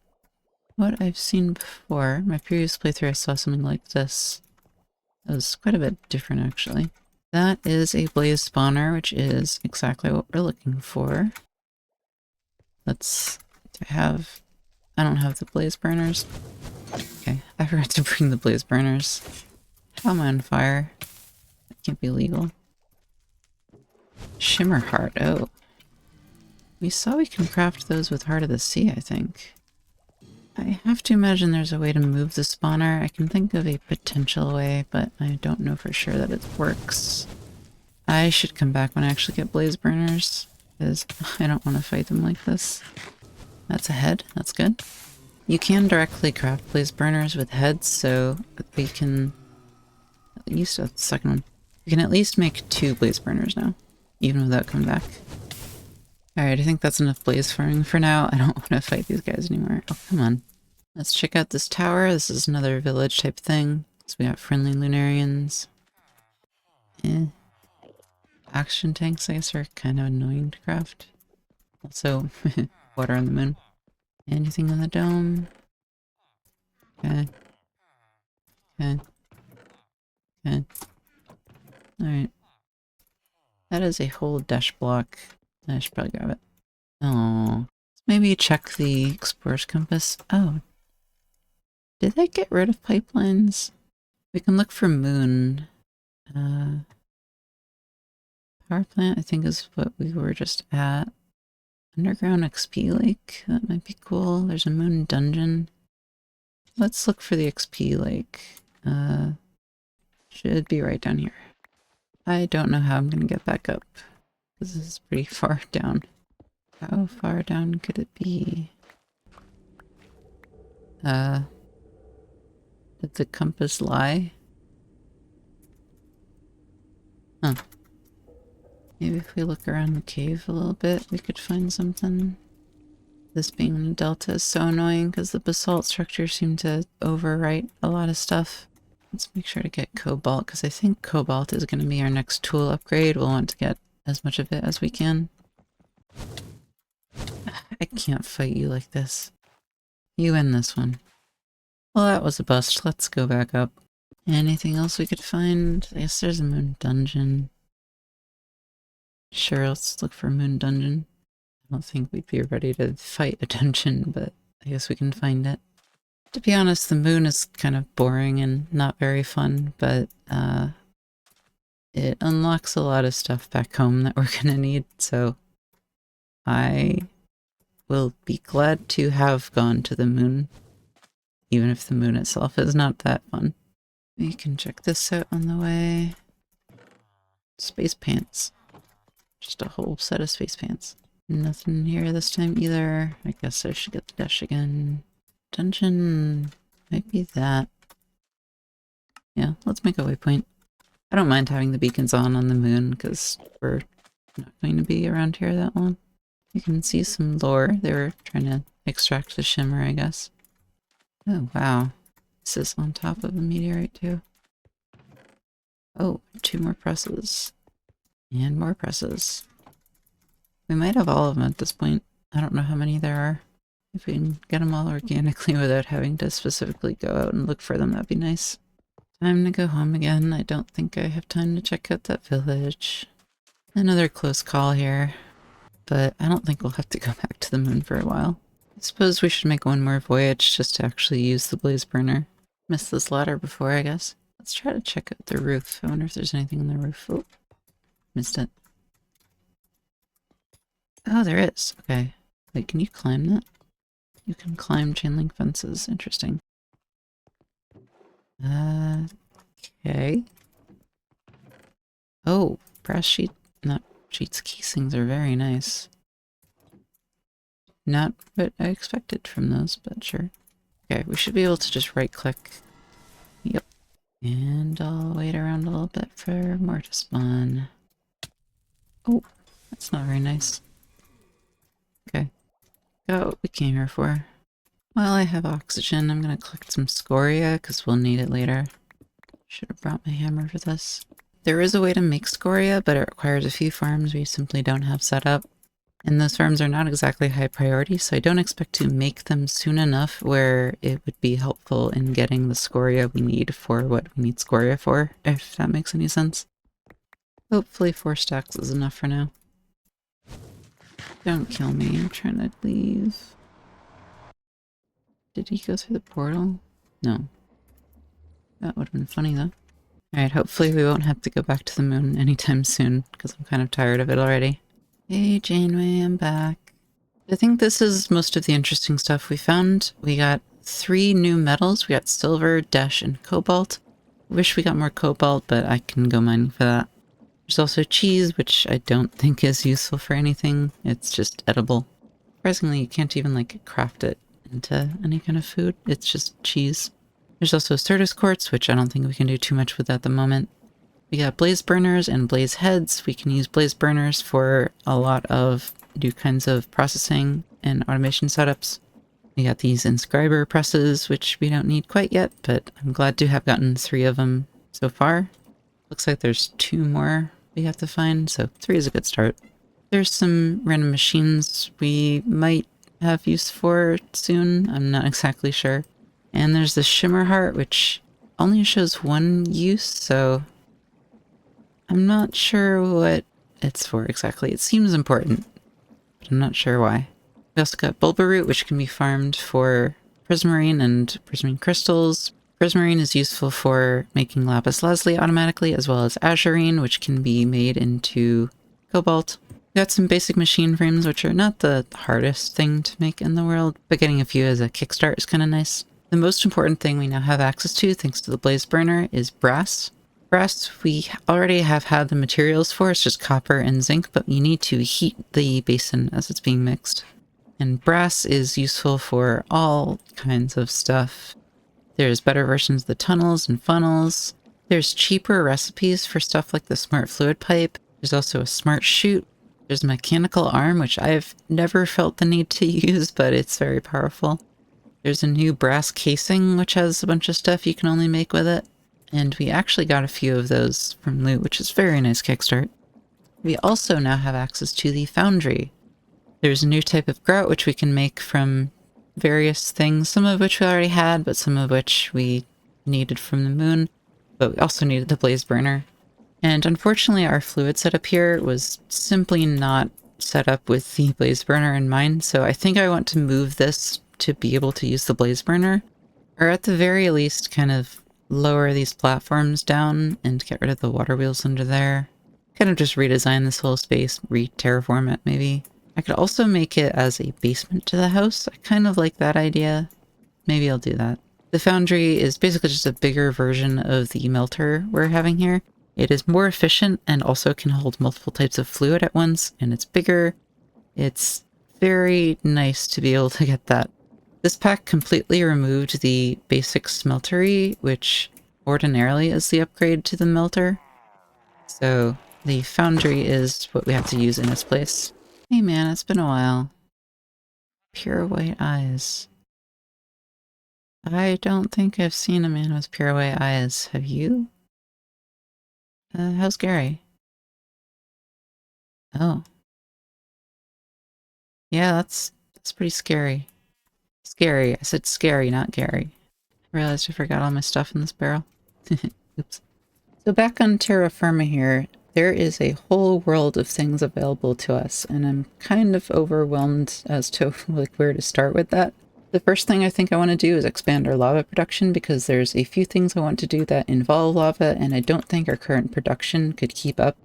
what I've seen before. My previous playthrough I saw something like this. It was quite a bit different, actually. That is a blaze spawner, which is exactly what we're looking for. Let's... I don't have the blaze burners. Okay, I forgot to bring the blaze burners. How am I on fire? That can't be legal. Shimmer heart, oh. We saw we can craft those with Heart of the Sea, I think. I have to imagine there's a way to move the spawner. I can think of a potential way, but I don't know for sure that it works. I should come back when I actually get blaze burners, because I don't want to fight them like this. That's a head. That's good. You can directly craft blaze burners with heads, so we can... You still have the second one. We can at least make 2 blaze burners now, even without coming back. Alright, I think that's enough blaze farming for now. I don't want to fight these guys anymore. Oh, come on. Let's check out this tower. This is another village type thing. So we got friendly lunarians. Oxygen tanks, I guess, are kind of annoying to craft. Also, water on the moon. Anything on the dome? Okay. Okay. Okay. Alright. That is a whole dash block. I should probably grab it. Oh. Maybe check the explorer's compass. Oh. Did they get rid of pipelines? We can look for moon. Power plant, I think, is what we were just at. Underground XP lake. That might be cool. There's a moon dungeon. Let's look for the XP lake. Should be right down here. I don't know how I'm gonna get back up, because this is pretty far down. How far down could it be? Did the compass lie? Huh. Maybe if we look around the cave a little bit, we could find something. This being in the delta is so annoying because the basalt structures seem to overwrite a lot of stuff. Let's make sure to get cobalt, because I think cobalt is going to be our next tool upgrade. We'll want to get as much of it as we can. I can't fight you like this. You win this one. Well, that was a bust. Let's go back up. Anything else we could find? I guess there's a moon dungeon. Sure, let's look for a moon dungeon. I don't think we'd be ready to fight a dungeon, but I guess we can find it. To be honest, the moon is kind of boring and not very fun, but it unlocks a lot of stuff back home that we're gonna need, so I will be glad to have gone to the moon, even if the moon itself is not that fun. We can check this out on the way. Space pants. Just a whole set of space pants. Nothing here this time either. I guess I should get the dash again. Dungeon might be that. Yeah, let's make a waypoint. I don't mind having the beacons on the moon, because we're not going to be around here that long. You can see some lore. They were trying to extract the shimmer, I guess. Oh, wow. This is on top of a meteorite, too. Oh, 2 more presses. And more presses. We might have all of them at this point. I don't know how many there are. If we can get them all organically without having to specifically go out and look for them, that'd be nice. Time to go home again. I don't think I have time to check out that village. Another close call here. But I don't think we'll have to go back to the moon for a while. I suppose we should make one more voyage just to actually use the blaze burner. Missed this ladder before, I guess. Let's try to check out the roof. I wonder if there's anything on the roof. Oh, missed it. Oh, there is. Okay. Wait, can you climb that? You can climb chain link fences. Interesting. Okay. Oh, brass sheet. Not sheets. Casings are very nice. Not what I expected from those, but sure. Okay, we should be able to just right click. Yep. And I'll wait around a little bit for more to spawn. Oh, that's not very nice. Okay. Got what we came here for. While I have oxygen, I'm gonna collect some scoria, because we'll need it later. Should have brought my hammer for this. There is a way to make scoria, but it requires a few farms we simply don't have set up. And those farms are not exactly high priority, so I don't expect to make them soon enough where it would be helpful in getting the scoria we need for what we need scoria for, if that makes any sense. Hopefully 4 stacks is enough for now. Don't kill me, I'm trying to leave. Did he go through the portal? No. That would have been funny though. Alright, hopefully we won't have to go back to the moon anytime soon, because I'm kind of tired of it already. Hey Janeway, I'm back. I think this is most of the interesting stuff we found. We got 3 new metals. We got silver, dash, and cobalt. Wish we got more cobalt, but I can go mining for that. There's also cheese, which I don't think is useful for anything. It's just edible. Surprisingly, you can't even, like, craft it into any kind of food. It's just cheese. There's also Certus quartz, which I don't think we can do too much with at the moment. We got blaze burners and blaze heads. We can use blaze burners for a lot of new kinds of processing and automation setups. We got these inscriber presses, which we don't need quite yet, but I'm glad to have gotten 3 of them so far. Looks like there's 2 more we have to find, so 3 is a good start. There's some random machines we might have use for soon. I'm not exactly sure. And there's the shimmer heart, which only shows 1 use, so I'm not sure what it's for exactly. It seems important, but I'm not sure why. We also got bulba root, which can be farmed for prismarine and prismarine crystals. Prismarine is useful for making lapis lazuli automatically, as well as azurine, which can be made into cobalt. We got some basic machine frames, which are not the hardest thing to make in the world, but getting a few as a kickstart is kind of nice. The most important thing we now have access to, thanks to the blaze burner, is brass. Brass we already have had the materials for, it's just copper and zinc, but you need to heat the basin as it's being mixed. And brass is useful for all kinds of stuff. There's better versions of the tunnels and funnels. There's cheaper recipes for stuff like the smart fluid pipe. There's also a smart chute. There's a mechanical arm, which I've never felt the need to use, but it's very powerful. There's a new brass casing, which has a bunch of stuff you can only make with it. And we actually got a few of those from loot, which is very nice kickstart. We also now have access to the foundry. There's a new type of grout, which we can make from various things, some of which we already had, but some of which we needed from the moon. But we also needed the blaze burner. And unfortunately, our fluid setup here was simply not set up with the blaze burner in mind, so I think I want to move this to be able to use the blaze burner, or at the very least kind of lower these platforms down and get rid of the water wheels under there. Kind of just redesign this whole space, re-terraform it maybe. I could also make it as a basement to the house. I kind of like that idea. Maybe I'll do that. The foundry is basically just a bigger version of the melter we're having here. It is more efficient and also can hold multiple types of fluid at once, and it's bigger. It's very nice to be able to get that. This pack completely removed the basic smeltery, which ordinarily is the upgrade to the melter. So the foundry is what we have to use in its place. Hey man, it's been a while. Pure white eyes. I don't think I've seen a man with pure white eyes. Have you? How's Gary? Oh. Yeah, that's pretty scary. Scary. I said scary, not Gary. I realized I forgot all my stuff in this barrel. Oops. So back on terra firma here, there is a whole world of things available to us, and I'm kind of overwhelmed as to like where to start with that. The first thing I think I want to do is expand our lava production, because there's a few things I want to do that involve lava, and I don't think our current production could keep up.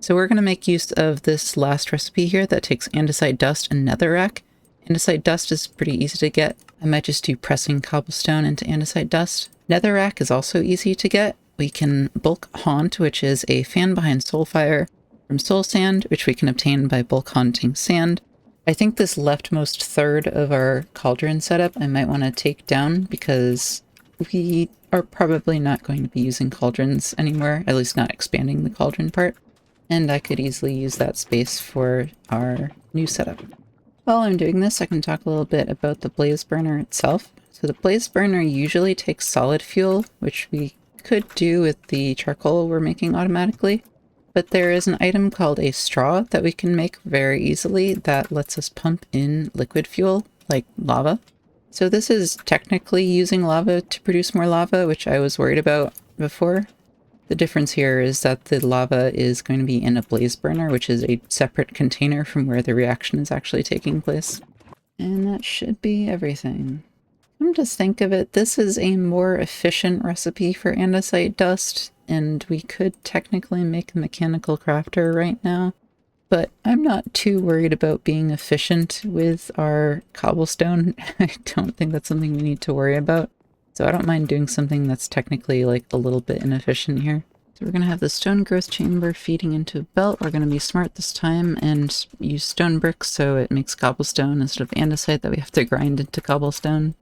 So we're going to make use of this last recipe here that takes andesite dust and netherrack. Andesite dust is pretty easy to get. I might just do pressing cobblestone into andesite dust. Netherrack is also easy to get. We can bulk haunt, which is a fan behind soulfire, from soul sand, which we can obtain by bulk haunting sand. I think this leftmost third of our cauldron setup I might want to take down, because we are probably not going to be using cauldrons anymore, at least not expanding the cauldron part. And I could easily use that space for our new setup. While I'm doing this, I can talk a little bit about the blaze burner itself. So the blaze burner usually takes solid fuel, which we could do with the charcoal we're making automatically. But there is an item called a straw that we can make very easily that lets us pump in liquid fuel, like lava. So this is technically using lava to produce more lava, which I was worried about before. The difference here is that the lava is going to be in a blaze burner, which is a separate container from where the reaction is actually taking place. And that should be everything. Come to think of it, this is a more efficient recipe for andesite dust, and we could technically make a mechanical crafter right now, but I'm not too worried about being efficient with our cobblestone. I don't think that's something we need to worry about, so I don't mind doing something that's technically like a little bit inefficient here. So we're going to have the stone growth chamber feeding into a belt. We're going to be smart this time and use stone bricks so it makes cobblestone instead of andesite that we have to grind into cobblestone.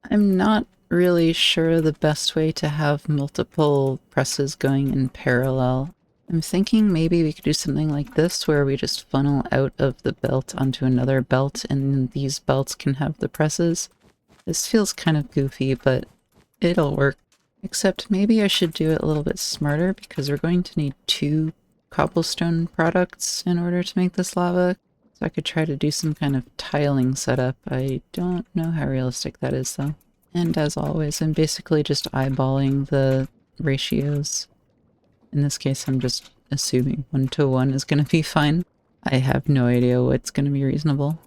I'm not really sure the best way to have multiple presses going in parallel. I'm thinking maybe we could do something like this where we just funnel out of the belt onto another belt and these belts can have the presses. This feels kind of goofy, but it'll work. Except maybe I should do it a little bit smarter because we're going to need 2 cobblestone products in order to make this lava. So I could try to do some kind of tiling setup. I don't know how realistic that is though. And as always, I'm basically just eyeballing the ratios. In this case, I'm just assuming 1-to-1 is going to be fine. I have no idea what's going to be reasonable.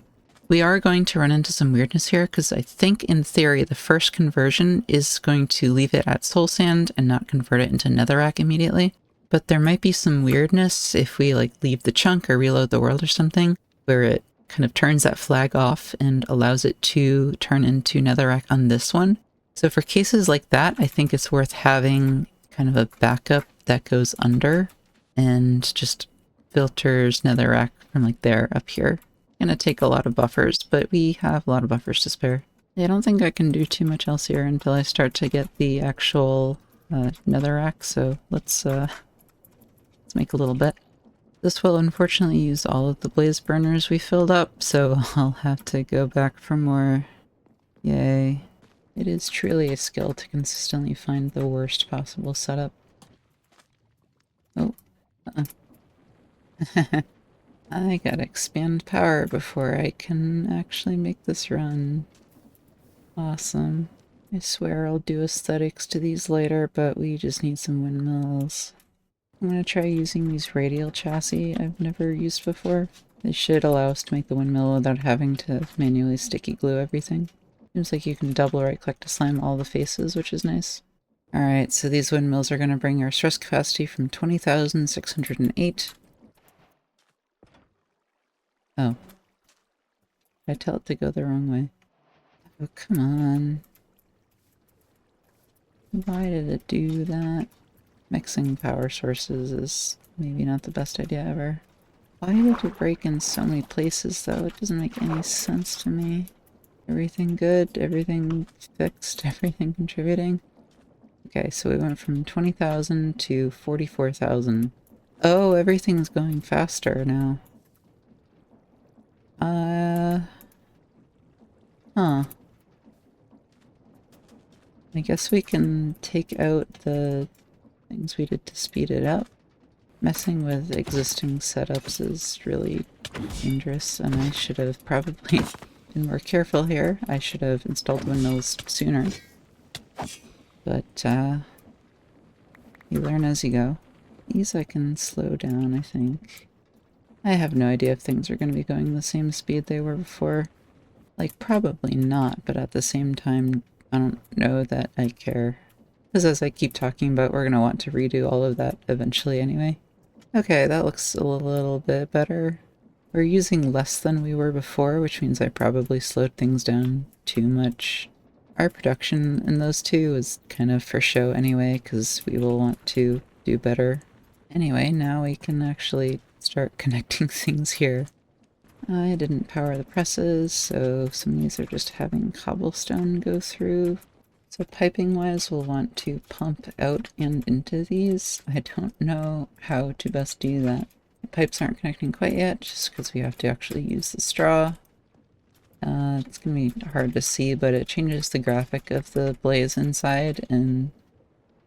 We are going to run into some weirdness here because I think in theory the first conversion is going to leave it at soul sand and not convert it into netherrack immediately. But there might be some weirdness if we like leave the chunk or reload the world or something where it kind of turns that flag off and allows it to turn into netherrack on this one. So for cases like that, I think it's worth having kind of a backup that goes under and just filters netherrack from like there up here. Gonna take a lot of buffers, but we have a lot of buffers to spare. I don't think I can do too much else here until I start to get the actual netherrack, so let's make a little bit. This will unfortunately use all of the blaze burners we filled up, so I'll have to go back for more. Yay. It is truly a skill to consistently find the worst possible setup. Oh. I gotta expand power before I can actually make this run. Awesome. I swear I'll do aesthetics to these later, but we just need some windmills. I'm gonna try using these radial chassis I've never used before. They should allow us to make the windmill without having to manually sticky glue everything. Seems like you can double right click to slime all the faces, which is nice. Alright, so these windmills are gonna bring our stress capacity from 20,608. Oh. I tell it to go the wrong way. Oh, come on. Why did it do that? Mixing power sources is maybe not the best idea ever. Why did it break in so many places, though? It doesn't make any sense to me. Everything good? Everything fixed? Everything contributing? Okay, so we went from 20,000 to 44,000. Oh, everything's going faster now. Huh. I guess we can take out the things we did to speed it up. Messing with existing setups is really dangerous, and I should have probably been more careful here. I should have installed windmills sooner. But, you learn as you go. These I can slow down, I think. I have no idea if things are going to be going the same speed they were before. Like, probably not, but at the same time, I don't know that I care. Because as I keep talking about, we're going to want to redo all of that eventually anyway. Okay, that looks a little bit better. We're using less than we were before, which means I probably slowed things down too much. Our production in those two is kind of for show anyway, because we will want to do better. Anyway, now we can actually start connecting things here. I didn't power the presses, so some of these are just having cobblestone go through. So piping-wise, we'll want to pump out and into these. I don't know how to best do that. The pipes aren't connecting quite yet, just because we have to actually use the straw. It's going to be hard to see, but it changes the graphic of the blaze inside and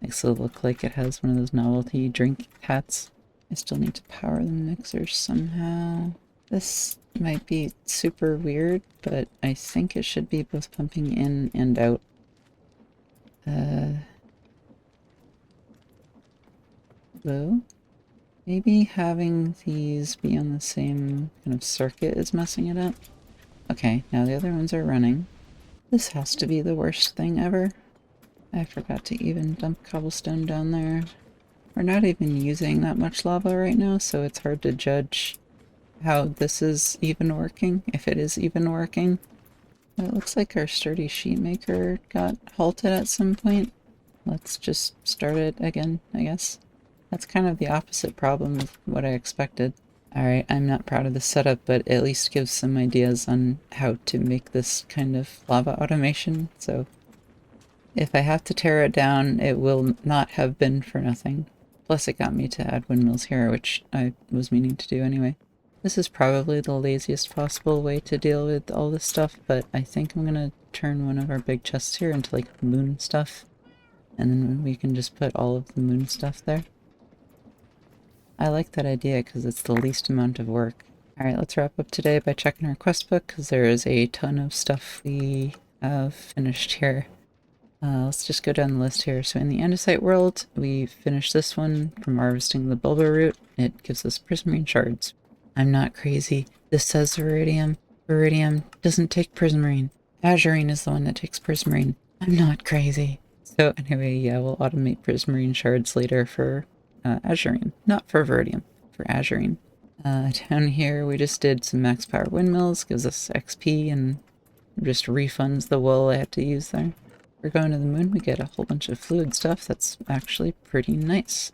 makes it look like it has one of those novelty drink hats. I still need to power the mixer somehow. This might be super weird, but I think it should be both pumping in and out. Hello? Maybe having these be on the same kind of circuit is messing it up. Okay, now the other ones are running. This has to be the worst thing ever. I forgot to even dump cobblestone down there. We're not even using that much lava right now, so it's hard to judge how this is even working, if it is even working. It looks like our sturdy sheet maker got halted at some point. Let's just start it again, I guess. That's kind of the opposite problem of what I expected. Alright, I'm not proud of the setup, but at least gives some ideas on how to make this kind of lava automation, so if I have to tear it down, it will not have been for nothing. Plus it got me to add windmills here, which I was meaning to do anyway. This is probably the laziest possible way to deal with all this stuff, but I think I'm gonna turn one of our big chests here into like moon stuff, and then we can just put all of the moon stuff there. I like that idea because it's the least amount of work. Alright, let's wrap up today by checking our quest book because there is a ton of stuff we have finished here. Let's just go down the list here. So in the andesite world, we finished this one from harvesting the bulba root. It gives us prismarine shards. I'm not crazy. This says iridium. Iridium doesn't take prismarine. Azurine is the one that takes prismarine. I'm not crazy. So anyway, yeah, we'll automate prismarine shards later for azurine. Not for iridium, for azurine. Down here, we just did some max power windmills. Gives us XP and just refunds the wool I had to use there. We're going to the moon, we get a whole bunch of fluid stuff that's actually pretty nice.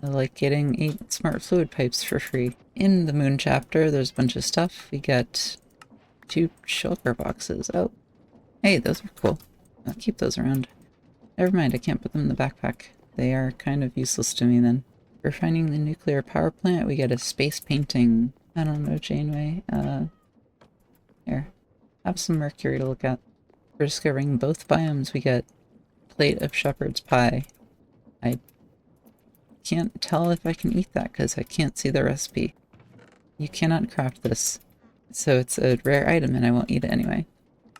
I like getting 8 smart fluid pipes for free. In the moon chapter, there's a bunch of stuff. We get 2 shulker boxes. Oh, hey, those are cool. I'll keep those around. Never mind, I can't put them in the backpack. They are kind of useless to me then. For finding the nuclear power plant, we get a space painting. I don't know, Janeway. Here. Have some mercury to look at. For discovering both biomes, we get plate of shepherd's pie. I can't tell if I can eat that because I can't see the recipe. You cannot craft this. So it's a rare item and I won't eat it anyway.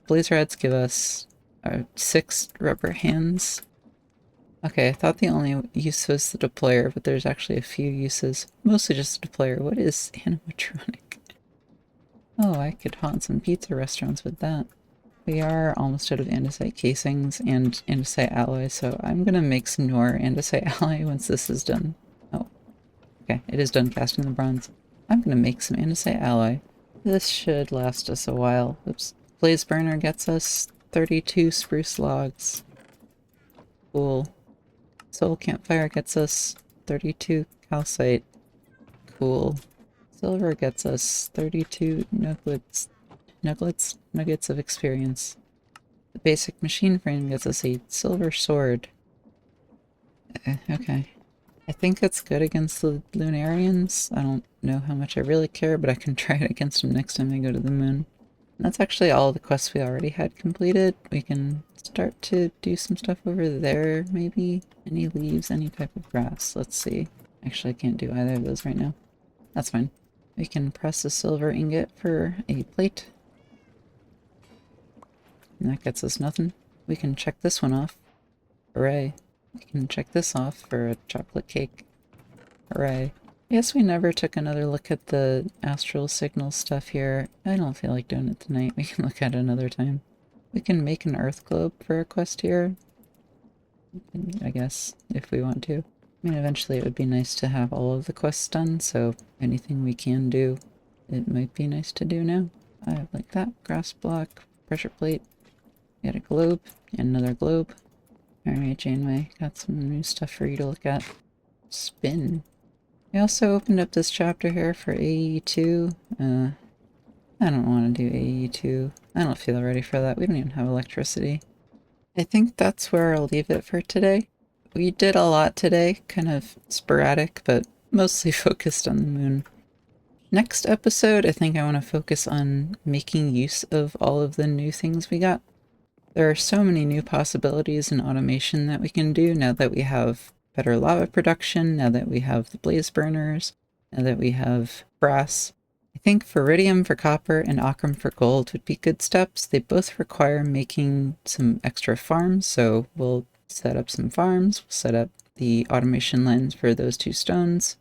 Blaze rods give us 6 rubber hands. Okay, I thought the only use was the deployer, but there's actually a few uses. Mostly just the deployer. What is animatronic? Oh, I could haunt some pizza restaurants with that. We are almost out of andesite casings and andesite alloy, so I'm gonna make some more andesite alloy once this is done. Oh, okay, it is done casting the bronze. I'm gonna make some andesite alloy. This should last us a while. Oops. Blaze burner gets us 32 spruce logs. Cool. Soul campfire gets us 32 calcite. Cool. Silver gets us 32 nuggets. Nuggets of experience. The basic machine frame gets us a silver sword. Okay. I think it's good against the Lunarians. I don't know how much I really care, but I can try it against them next time I go to the moon. And that's actually all the quests we already had completed. We can start to do some stuff over there, maybe? Any leaves, any type of grass. Let's see. Actually, I can't do either of those right now. That's fine. We can press a silver ingot for a plate. And that gets us nothing. We can check this one off. Hooray. We can check this off for a chocolate cake. Hooray. I guess we never took another look at the astral signal stuff here. I don't feel like doing it tonight. We can look at it another time. We can make an earth globe for a quest here. I guess, if we want to. I mean, eventually it would be nice to have all of the quests done, so anything we can do, it might be nice to do now. I like that. Grass block, pressure plate. Get a globe, and another globe. Alright, Janeway, got some new stuff for you to look at. Spin. I also opened up this chapter here for AE2. I don't want to do AE2. I don't feel ready for that. We don't even have electricity. I think that's where I'll leave it for today. We did a lot today, kind of sporadic, but mostly focused on the moon. Next episode, I think I want to focus on making use of all of the new things we got. There are so many new possibilities in automation that we can do now that we have better lava production, now that we have the blaze burners, now that we have brass. I think iridium for copper and ochre for gold would be good steps. They both require making some extra farms, so we'll set up some farms, we'll set up the automation lines for those 2 stones,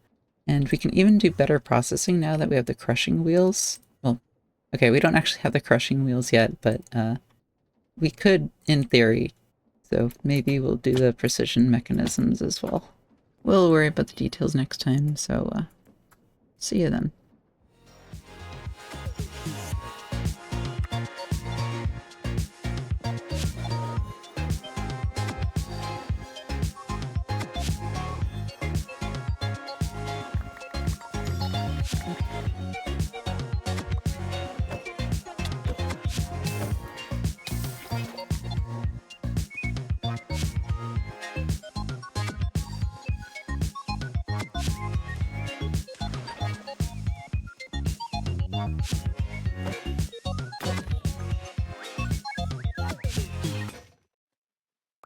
and we can even do better processing now that we have the crushing wheels. Well, okay, we don't actually have the crushing wheels yet, but we could, in theory, so maybe we'll do the precision mechanisms as well. We'll worry about the details next time, so see you then.